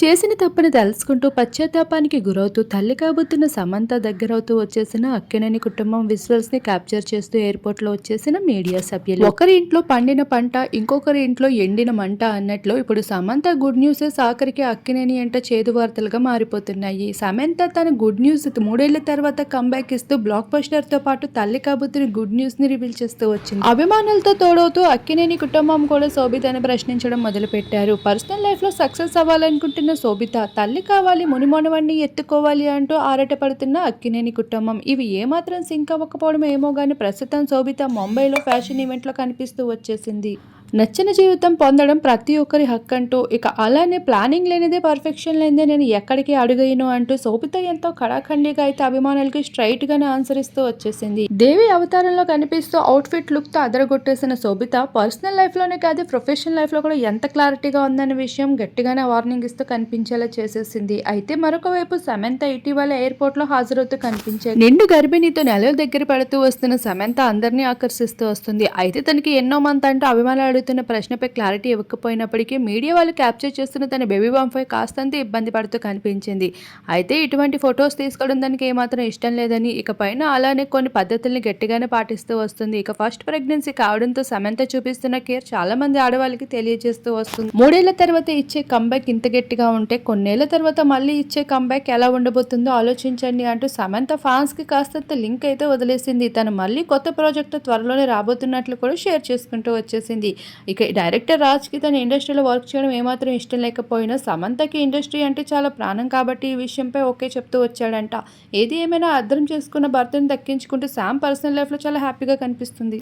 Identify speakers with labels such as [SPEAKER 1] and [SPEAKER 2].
[SPEAKER 1] చేసిన తప్పుని తెలుసుకుంటూ పశ్చాత్తాపానికి గురవుతూ తల్లి కాబోతున్న సమంత దగ్గరవుతూ వచ్చేసిన అక్కినేని కుటుంబం విజువల్స్ ని క్యాప్చర్ చేస్తూ ఎయిర్పోర్ట్ లో వచ్చేసిన మీడియా సభ్యులు. ఒకరి ఇంట్లో పండిన పంట ఇంకొకరి ఇంట్లో ఎండిన మంట అన్నట్లు ఇప్పుడు సమంత గుడ్ న్యూసెస్ ఆఖరికి అక్కినేని అంట చేదు వార్తలుగా మారిపోతున్నాయి. సమంత తన గుడ్ న్యూస్ 3 ఏళ్ల తర్వాత కంబ్యాక్ ఇస్తూ బ్లాక్ బస్టర్ తో పాటు తల్లి కాబోతున్న గుడ్ న్యూస్ ని రివీల్ చేస్తూ వచ్చింది. అభిమానులతో తోడవుతూ అక్కినేని కుటుంబం కూడా శోభితని ప్రశ్నించడం మొదలు పెట్టారు. పర్సనల్ లైఫ్ లో సక్సెస్ అవ్వాలనుకుంటున్న శోభిత, తల్లి కావాలి మునిమొనవన్నీ ఎత్తుకోవాలి అంటూ ఆరాటపడుతున్న అక్కినేని కుటుంబం. ఇవి ఏమాత్రం సింక్ అవ్వకపోవడం ఏమో గానీ ప్రస్తుతం శోభిత ముంబైలో ఫ్యాషన్ ఈవెంట్ లో కనిపిస్తూ వచ్చేసింది. నచ్చిన జీవితం పొందడం ప్రతి ఒక్కరి హక్కు అంటూ, ఇక అలానే ప్లానింగ్ లేనిదే పర్ఫెక్షన్ లేనిదే నేను ఎక్కడికి అడుగయ్యను అంటూ శోభిత ఎంతో కళాఖండిగా అయితే అభిమానులకి స్ట్రైట్ గానే ఆన్సర్ ఇస్తూ వచ్చేసింది. దేవి అవతారంలో కనిపిస్తూ అవుట్ ఫిట్ లుక్ తో అదరగొట్టేసిన శోభిత పర్సనల్ లైఫ్ లోనే కాదు ప్రొఫెషనల్ లైఫ్ లో కూడా ఎంత క్లారిటీగా ఉందన్న విషయం గట్టిగానే వార్నింగ్ ఇస్తూ కనిపించేలా చేసేసింది. అయితే మరొక వైపు సమంత ఇటీవల ఎయిర్పోర్ట్ లో హాజరవుతూ కనిపించేది. నిండు గర్భిణితో నెలలు దగ్గర పడుతూ వస్తున్న సమంత అందరినీ ఆకర్షిస్తూ వస్తుంది. అయితే తనకి ఎన్నో మంత్ అంటూ అభిమానులు అడుగుతున్న ప్రశ్నపై క్లారిటీ ఇవ్వకపోయినప్పటికీ మీడియా వాళ్ళు క్యాప్చర్ చేస్తున్న తన బేబీ బంపై కాస్తంత ఇబ్బంది పడుతూ కనిపించింది. అయితే ఇటువంటి ఫొటోస్ తీసుకోవడం దానికి ఏమాత్రం ఇష్టం లేదని, ఇక పైన అలానే కొన్ని పద్ధతుల్ని గట్టిగానే పాటిస్తూ వస్తుంది. ఇక ఫస్ట్ ప్రెగ్నెన్సీ కావడంతో సమంత చూపిస్తున్న కేర్ చాలా మంది ఆడవాళ్ళకి తెలియజేస్తూ వస్తుంది. 3 ఏళ్ల తర్వాత ఇచ్చే కంబ్యాక్ ఇంత గట్టిగా ఉంటే కొన్నేళ్ల తర్వాత మళ్ళీ ఇచ్చే కంబ్యాక్ ఎలా ఉండబోతుందో ఆలోచించండి అంటూ సమంత ఫ్యాన్స్ కి కాస్తంత లింక్ అయితే వదిలేసింది. తను మళ్ళీ కొత్త ప్రాజెక్ట్ త్వరలోనే రాబోతున్నట్లు కూడా షేర్ చేసుకుంటూ వచ్చేసింది. ఇక డైరెక్టర్ రాజ్కి తన ఇండస్ట్రీలో వర్క్ చేయడం ఏమాత్రం ఇష్టం లేకపోయినా సమంతకి ఇండస్ట్రీ అంటే చాలా ప్రాణం కాబట్టి ఈ విషయంపై ఓకే చెప్తూ వచ్చాడంట. ఏది ఏమైనా అర్థం చేసుకున్న భర్తను దక్కించుకుంటూ శామ్ పర్సనల్ లైఫ్లో చాలా హ్యాపీగా కనిపిస్తుంది.